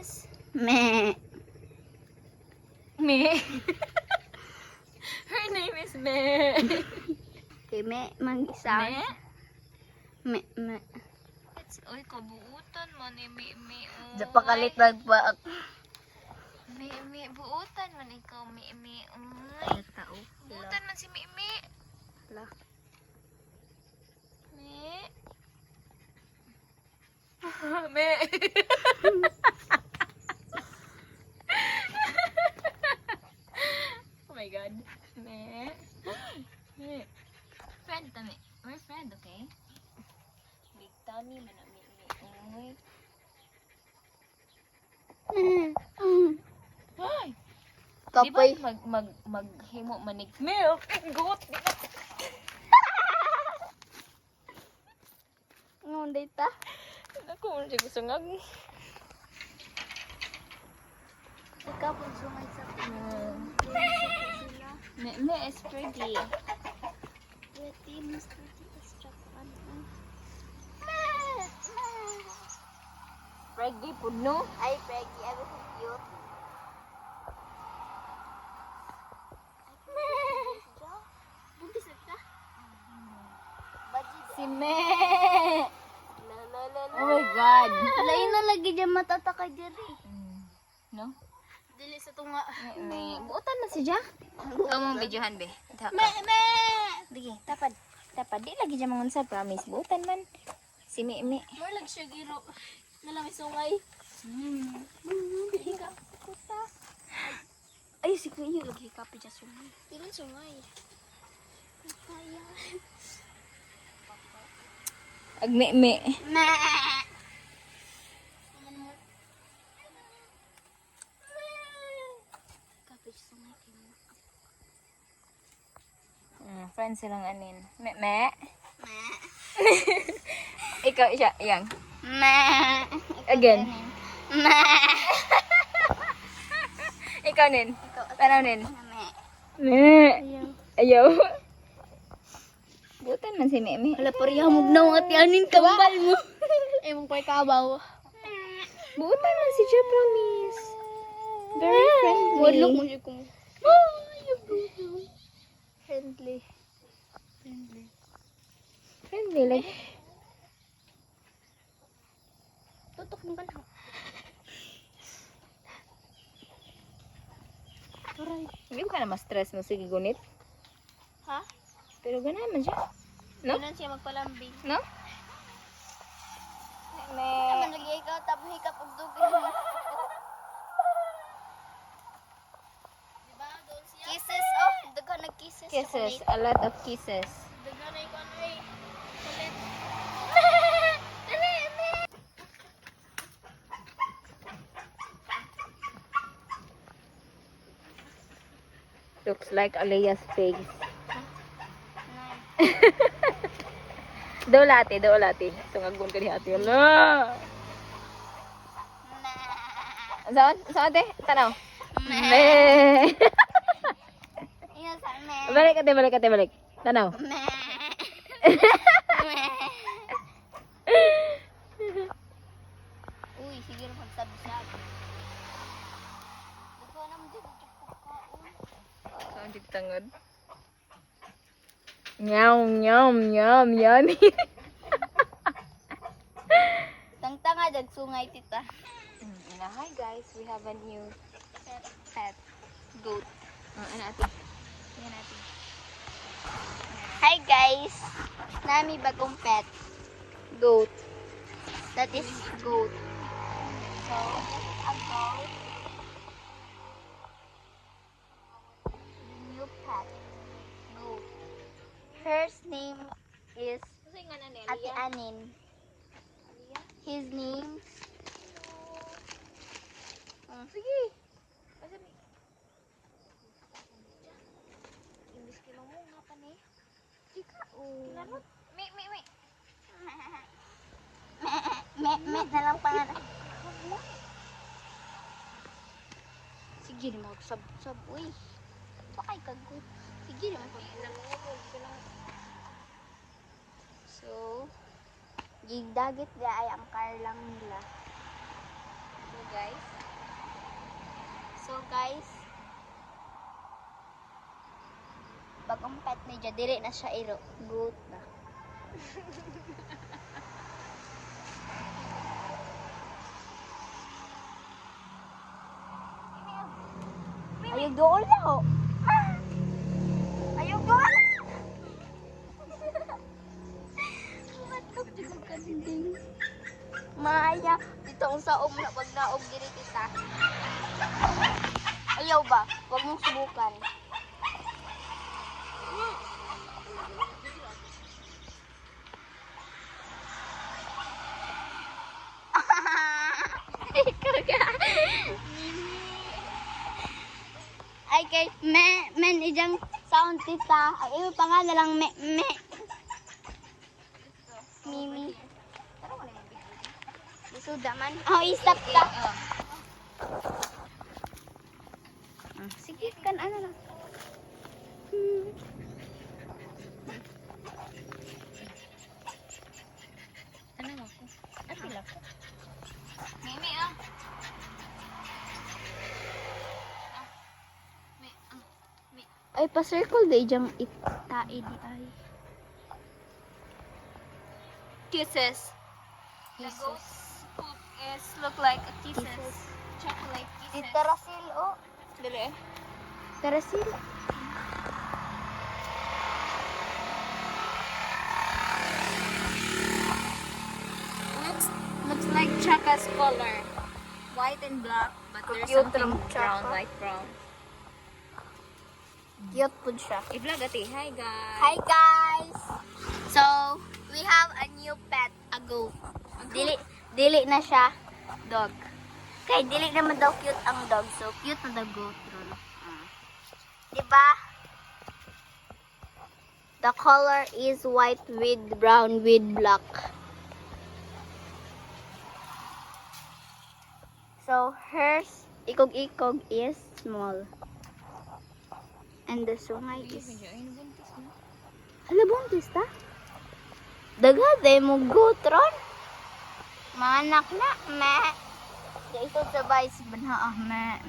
is Me. Me. Her name is Me. Okay, me mag-isa. Me? Me. Uy, kabuutan man ni Me. Sa pakalit nagpa. Me. Buutan man ikaw, Me. Uy. Tao. Buutan man si Me. Wala. Me. Me. Oh my god. Me. Friend ta, Me. We're friend, okay? Big tummy man na Me. Uy. Ay! Di ba Kapoy. maghimo manig milk? Gut! Ngunday ta. Ako, hindi gusto nga. Ikaw po sumay sa Me is pretty. Pretty, Miss Pretty is Japan. Reggae po, no? Ay, Peggy, I was so cute. Buntis na ka? Si Me! La. Oh my God! Lain na lagi dyan matataka dyan eh. No? Dili sa tunga. Me. Buutan na siya. Ikaw mong videohan, be. Me! Sige, tapad. Di lagi dyan mga sa promise. Buutan man. Si Me. More lang siya giro. Nalang sungay. Ay, si Kuya lagi kape dyan sungay. Tingnan sungay. Kaya. Ag Me. Me! Kape dyan sungay. Friends silang anin. Me. Me! Ikaw siya, yang. Me! Again. Me! Ikaw nin. Tanaw nin. Me! Me. Ayaw. Ayaw. Buutan man si Me. Wala pa rin hamog na mga tiyanin kambal mo. Ewan ko ikabaw. Buutan man si siya, promise. Very friendly. Wadlok mo siya kung... Friendly. Friendly, like. Tutok mo ka na. Aray. Hindi ka na ma-stress mo. Sige, gunit. Ha? Pero ganahan man siya. No? Ganun siya magpalambing. No? Me. Naman lagi ikaw tapos hikap og dugay mo. Diba? Doon siya. Kisses. Oh, daga nag-kisses. Kisses. A lot of kisses. Daga na ikaw na eh. Kulit. Looks like Alea's face. Daulati. Tungagon ka ni ate. Ala! Saan ate? Tanaw. Me. Iya sa me. Balik. Tanaw. Me. Uy, sige na magsabi-sabi. Ikaw naman dito pagkaon. Saan di tangod? Nyam. Tangtanga dag sungay tita. Hi guys, we have a new pet goat. Ano ate? Yan ate. Hi guys. Nami bagong pet. Goat. That is goat. So, a goat. New pet. Goat. Her name is Ate Anin. His name sige. Imbis kilo mo nga pa ni. Ika o. Me. Me na lang pangalan. Sige ni mo sab uy. Bakay kago. Sige ni mo. So, gigdagit dia ay ang car lang nila. So, guys. So guys, bagong pet ni Dya, dili na siya iro. Goat na. Ayog doon na ho. Ayog doon. Matok di ko kadinding. Maya, dito ang saom na pag naog diri kita. Ayaw ba? Huwag mong subukan. Ikaw ka. Ay kay men ijang sound tita. Ay iyo pa nga na lang me. Mimi. Tara mo na yung video. Isuda man. Oh, isap ka. Sige kan ano lang. Tanong ako. Apil ako. Mimi, ah. Ay pa-circle di ijang itai di ay. Kisses. The ghost poop is look like a kisses. Chocolate kisses. Tarasil oh. Dili. Tarasil. Looks like Chaka's color. White and black, but there's Cute something ram brown, Chaka. light brown. Cute pud siya. I-vlog ati. Hi guys. Hi guys. So, we have a new pet, a goat. Dili na siya dog. Kay dili naman daw cute ang dog, so cute na the goat ron. Diba? The color is white with brown with black. So hers ikog-ikog is small. And the sungay is hala buntis ta? Dagha day mo goat ron. Manak na me. Ito sa vice banha me.